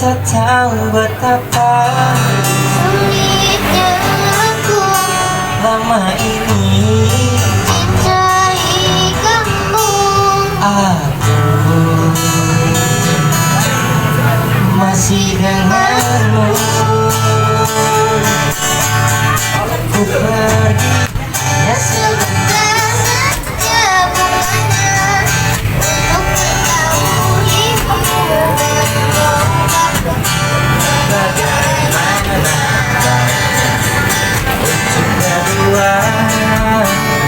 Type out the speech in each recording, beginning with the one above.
tak tahu betapa sulitnya aku lama ini cintai kamu. aku masih denganmu. Ku pergi ya Sebentar saja bunganya untuk mengetahuimu bagaimana untuk berdua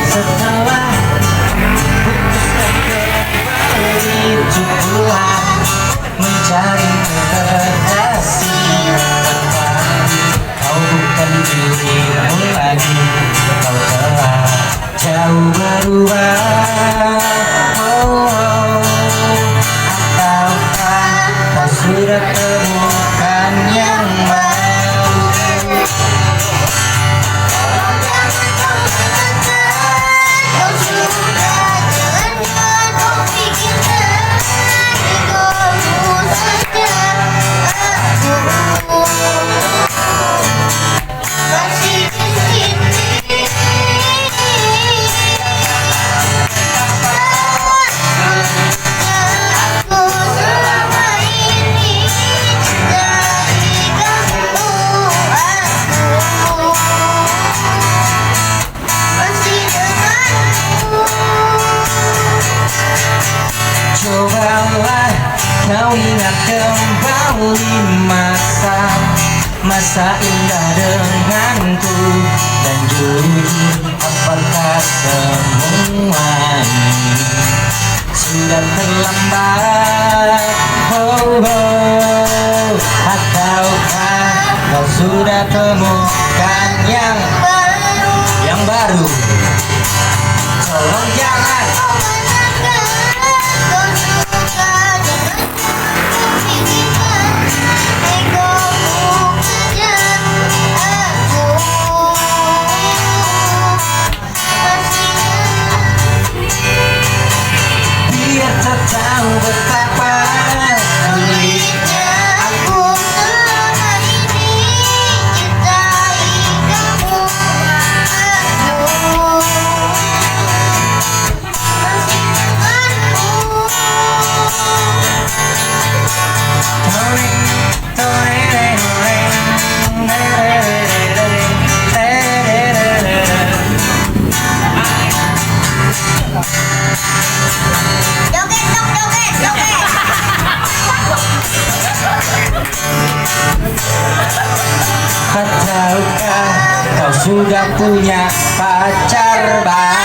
setelah putuskan kembali untuk pulang mencari kekasih. Kau bukan dirimu lagi, kau telah jauh berubah. Ataukah kau sudah temukan yang baru? Jangan kau katakan kau sudah jangan kau pikirkan egomu saja. Aku masih di sini. Aku selama ini cintai kamu. Aku masih denganmu. Cobalah kau ingat kembali masa indah denganku, dan jujur apakah semua ini sudah terlambat? Ataukah kau sudah temukan yang baru? Tolong jangan Kau katakan kau suka jangan kau pikirkan egomu saja. Aku masih biar tak tahu betapa sulitnya aku selama ini cintai kamu. Aku masih denganmu. Joget dong, joget, joget. Ataukah kau sudah punya pacar baru?